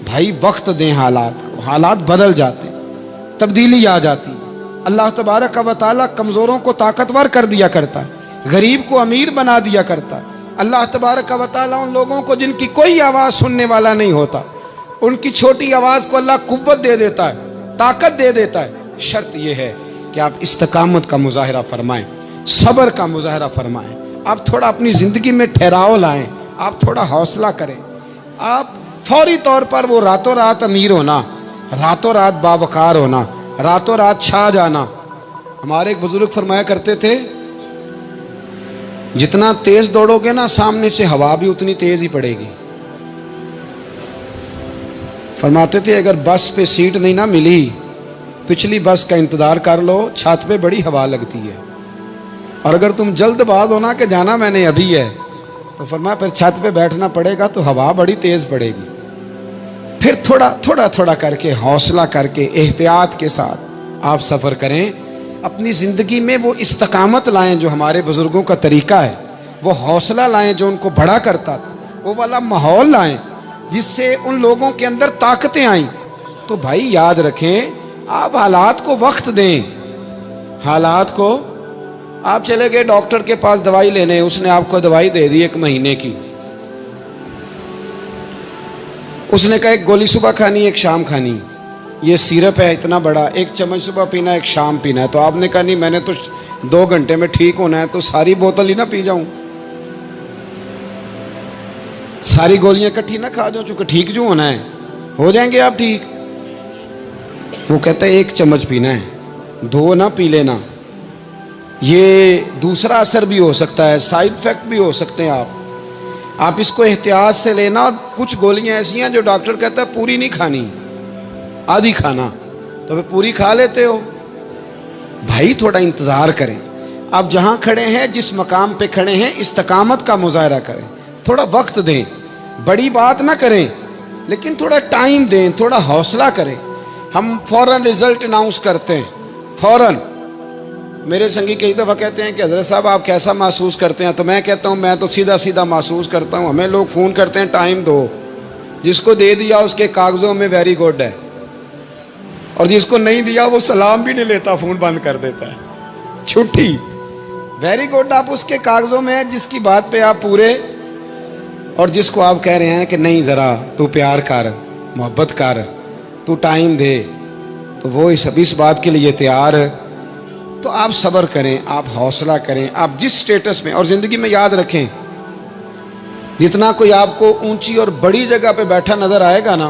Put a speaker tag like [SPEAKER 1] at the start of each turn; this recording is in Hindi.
[SPEAKER 1] भाई वक्त दें हालात को, हालात बदल जाते, तब्दीली आ जाती। अल्लाह तबारक व तआला कमज़ोरों को ताकतवर कर दिया करता है, गरीब को अमीर बना दिया करता है। अल्लाह तबारक व तआला उन लोगों को जिनकी कोई आवाज़ सुनने वाला नहीं होता, उनकी छोटी आवाज़ को अल्लाह कुव्वत दे देता है, ताकत दे देता है। शर्त यह है कि आप इस्तकामत का मुजाहरा फरमाएं, सब्र का मुजाहरा फरमाएं। आप थोड़ा अपनी ज़िंदगी में ठहराव लाएं, आप थोड़ा हौसला करें। आप फौरी तौर पर वो रातों रात अमीर होना, रातों रात बावकार होना, रातों रात छा जाना। हमारे एक बुजुर्ग फरमाया करते थे, जितना तेज दौड़ोगे ना सामने से हवा भी उतनी तेज ही पड़ेगी। फरमाते थे अगर बस पे सीट नहीं ना मिली, पिछली बस का इंतजार कर लो, छत पे बड़ी हवा लगती है। और अगर तुम जल्दबाज हो ना कि जाना मैंने अभी है, तो फरमाया फिर छत पे बैठना पड़ेगा, तो हवा बड़ी तेज पड़ेगी। फिर थोड़ा थोड़ा थोड़ा करके, हौसला करके, एहतियात के साथ आप सफ़र करें। अपनी ज़िंदगी में वो इस्तकामत लाएं जो हमारे बुज़ुर्गों का तरीका है, वो हौसला लाएं जो उनको बड़ा करता था, वो वाला माहौल लाएं जिससे उन लोगों के अंदर ताकतें आईं। तो भाई याद रखें, आप हालात को वक्त दें। हालात को, आप चले गए डॉक्टर के पास दवाई लेने, उसने आपको दवाई दे दी 1 महीने की। उसने कहा एक गोली सुबह खानी, एक शाम खानी। ये सिरप है इतना बड़ा, 1 चम्मच सुबह पीना, 1 शाम पीना है। तो आपने कहा नहीं, मैंने तो 2 घंटे में ठीक होना है, तो सारी बोतल ही ना पी जाऊं, सारी गोलियां इकट्ठी ना खा जाऊं, चूंकि ठीक जो होना है, हो जाएंगे आप ठीक। वो कहता है 1 चम्मच पीना है, 2 ना पी लेना। ये दूसरा असर भी हो सकता है, साइड इफेक्ट भी हो सकते हैं। आप इसको एहतियात से लेना। और कुछ गोलियां ऐसी हैं जो डॉक्टर कहता है पूरी नहीं खानी, आधी खाना, तो वे पूरी खा लेते हो। भाई थोड़ा इंतज़ार करें। आप जहां खड़े हैं, जिस मकाम पे खड़े हैं, इस्तकामत का मुजाहरा करें, थोड़ा वक्त दें। बड़ी बात ना करें, लेकिन थोड़ा टाइम दें, थोड़ा हौसला करें। हम फ़ौरन रिजल्ट अनाउंस करते हैं, फ़ौरन। मेरे संगी कई दफ़ा कहते हैं कि हज़रत साहब आप कैसा महसूस करते हैं? तो मैं कहता हूँ मैं तो सीधा सीधा महसूस करता हूँ। हमें लोग फ़ोन करते हैं टाइम दो, जिसको दे दिया उसके कागज़ों में वेरी गुड है, और जिसको नहीं दिया वो सलाम भी नहीं लेता, फ़ोन बंद कर देता है। छुट्टी, वेरी गुड आप उसके कागज़ों में है जिसकी बात पे आप पूरे, और जिसको आप कह रहे हैं कि नहीं ज़रा तू प्यार कर, मोहब्बत कर, तू टाइम दे, तो वो इस बात के लिए तैयार है। तो आप सब्र करें, आप हौसला करें, आप जिस स्टेटस में। और ज़िंदगी में याद रखें, जितना कोई आपको ऊंची और बड़ी जगह पे बैठा नज़र आएगा ना,